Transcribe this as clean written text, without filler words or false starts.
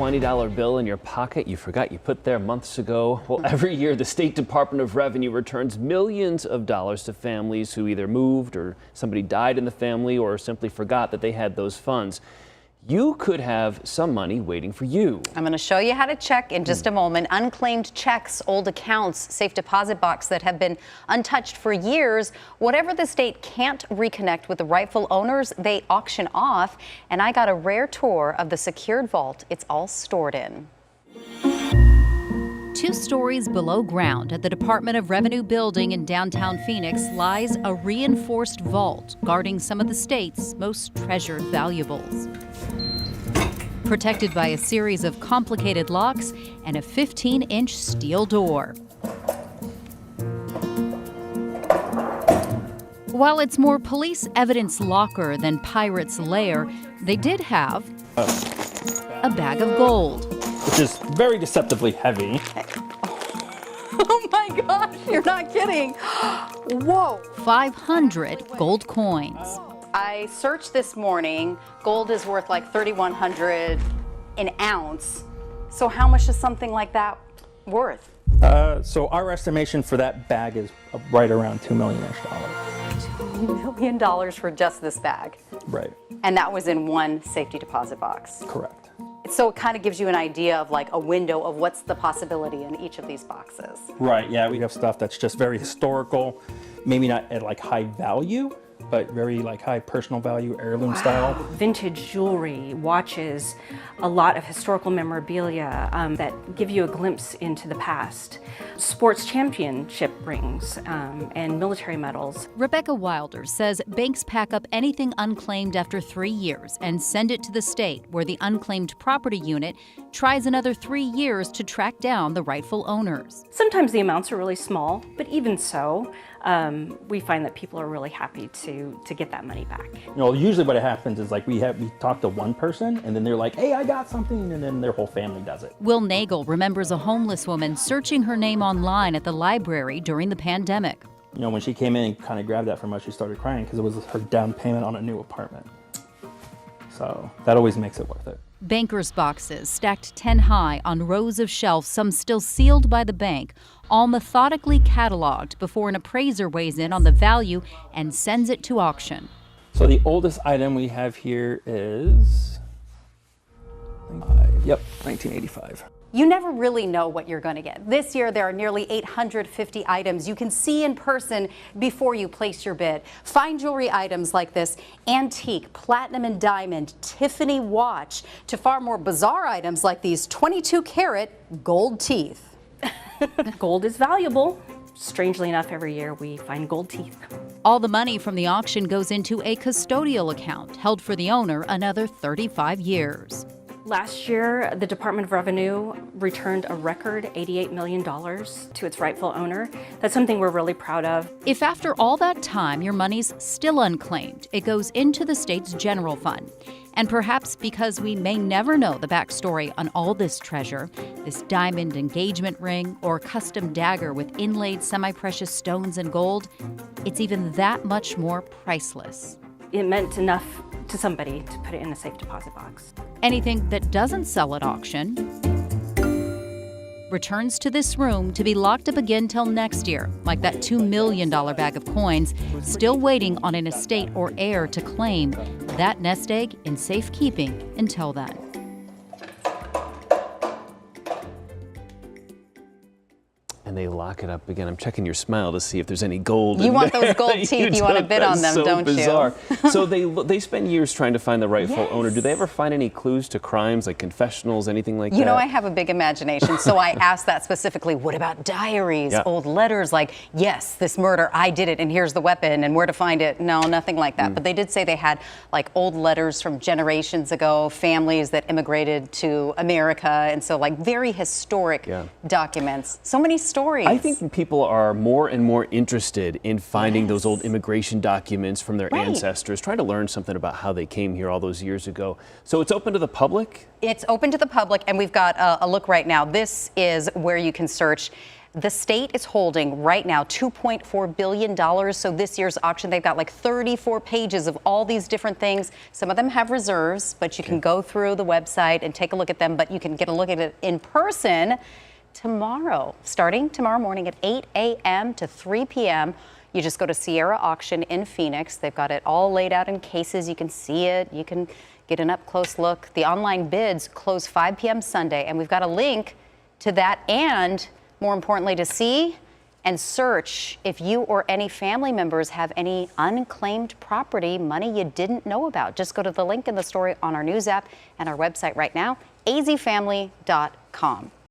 $20 bill in your pocket you forgot you put there months ago? Well, every year the State Department of Revenue returns millions of dollars to families who either moved or somebody died in the family or simply forgot that they had those funds. You could have some money waiting for you. I'm going to show you how to check in just a moment. Unclaimed checks, old accounts, safe deposit box that have been untouched for years. Whatever the state can't reconnect with the rightful owners, they auction off. And I got a rare tour of the secured vault it's all stored in. 2 stories below ground at the Department of Revenue building in downtown Phoenix lies a reinforced vault guarding some of the state's most treasured valuables. Protected by a series of complicated locks and a 15-inch steel door. While it's more police evidence locker than pirate's lair, they did have a bag of gold. Which is very deceptively heavy. Oh my gosh, you're not kidding. Whoa. 500 gold coins. I searched this morning. Gold is worth like $3,100 an ounce. So how much is something like that worth? So our estimation for that bag is right around $2 million-ish. $2 million for just this bag. Right. And that was in one safety deposit box. Correct. So it kind of gives you an idea of like a window of what's the possibility in each of these boxes. Right, yeah, we have stuff that's just very historical, maybe not at like high value, but very like high personal value, heirloom style. Vintage jewelry, watches, a lot of historical memorabilia that give you a glimpse into the past. Sports championship rings and military medals. Rebecca Wilder says banks pack up anything unclaimed after 3 years and send it to the state, where the unclaimed property unit tries another 3 years to track down the rightful owners. Sometimes the amounts are really small, but even so, we find that people are really happy to get that money back. You know, usually what happens is like we talk to one person and then they're like, hey, I got something, and then their whole family does it. Will Nagel remembers a homeless woman searching her name online at the library during the pandemic. You know, when she came in and kind of grabbed that from us, she started crying because it was her down payment on a new apartment. So that always makes it worth it. Bankers' boxes stacked 10 high on rows of shelves, some still sealed by the bank, all methodically cataloged before an appraiser weighs in on the value and sends it to auction. So the oldest item we have here is, 1985. You never really know what you're going to get. This year, there are nearly 850 items you can see in person before you place your bid. Fine jewelry items like this antique, platinum and diamond, Tiffany watch, to far more bizarre items like these 22-karat gold teeth. Gold is valuable. Strangely enough, every year we find gold teeth. All the money from the auction goes into a custodial account held for the owner another 35 years. Last year, the Department of Revenue returned a record $88 million to its rightful owner. That's something we're really proud of. If after all that time your money's still unclaimed, it goes into the state's general fund. And perhaps because we may never know the backstory on all this treasure, this diamond engagement ring or custom dagger with inlaid semi-precious stones and gold, it's even that much more priceless. It meant enough to somebody to put it in a safe deposit box. Anything that doesn't sell at auction returns to this room to be locked up again till next year, like that $2 million bag of coins, still waiting on an estate or heir to claim that nest egg in safekeeping until then. And they lock it up again. I'm checking your smile to see if there's any gold. You want those gold teeth. You want to bid on them, don't you? Bizarre. So they spend years trying to find the rightful owner. Do they ever find any clues to crimes, like confessionals, anything like that? You know, I have a big imagination, so I asked that specifically. What about diaries, old letters like, yes, this murder, I did it, and here's the weapon, and where to find it? No, nothing like that. But they did say they had like old letters from generations ago, families that immigrated to America, and so like very historic documents. So many stories. I think people are more and more interested in finding those old immigration documents from their ancestors, trying to learn something about how they came here all those years ago. So it's open to the public? It's open to the public, and we've got a look right now. This is where you can search. The state is holding right now $2.4 billion. So this year's auction, they've got like 34 pages of all these different things. Some of them have reserves, but you can go through the website and take a look at them. But you can get a look at it in person tomorrow, starting tomorrow morning at 8 a.m. to 3 p.m. You just go to Sierra Auction in Phoenix. They've got it all laid out in cases. You can see it. You can get an up-close look. The online bids close 5 p.m. Sunday, and we've got a link to that and, more importantly, to see and search if you or any family members have any unclaimed property, money you didn't know about. Just go to the link in the story on our news app and our website right now, azfamily.com.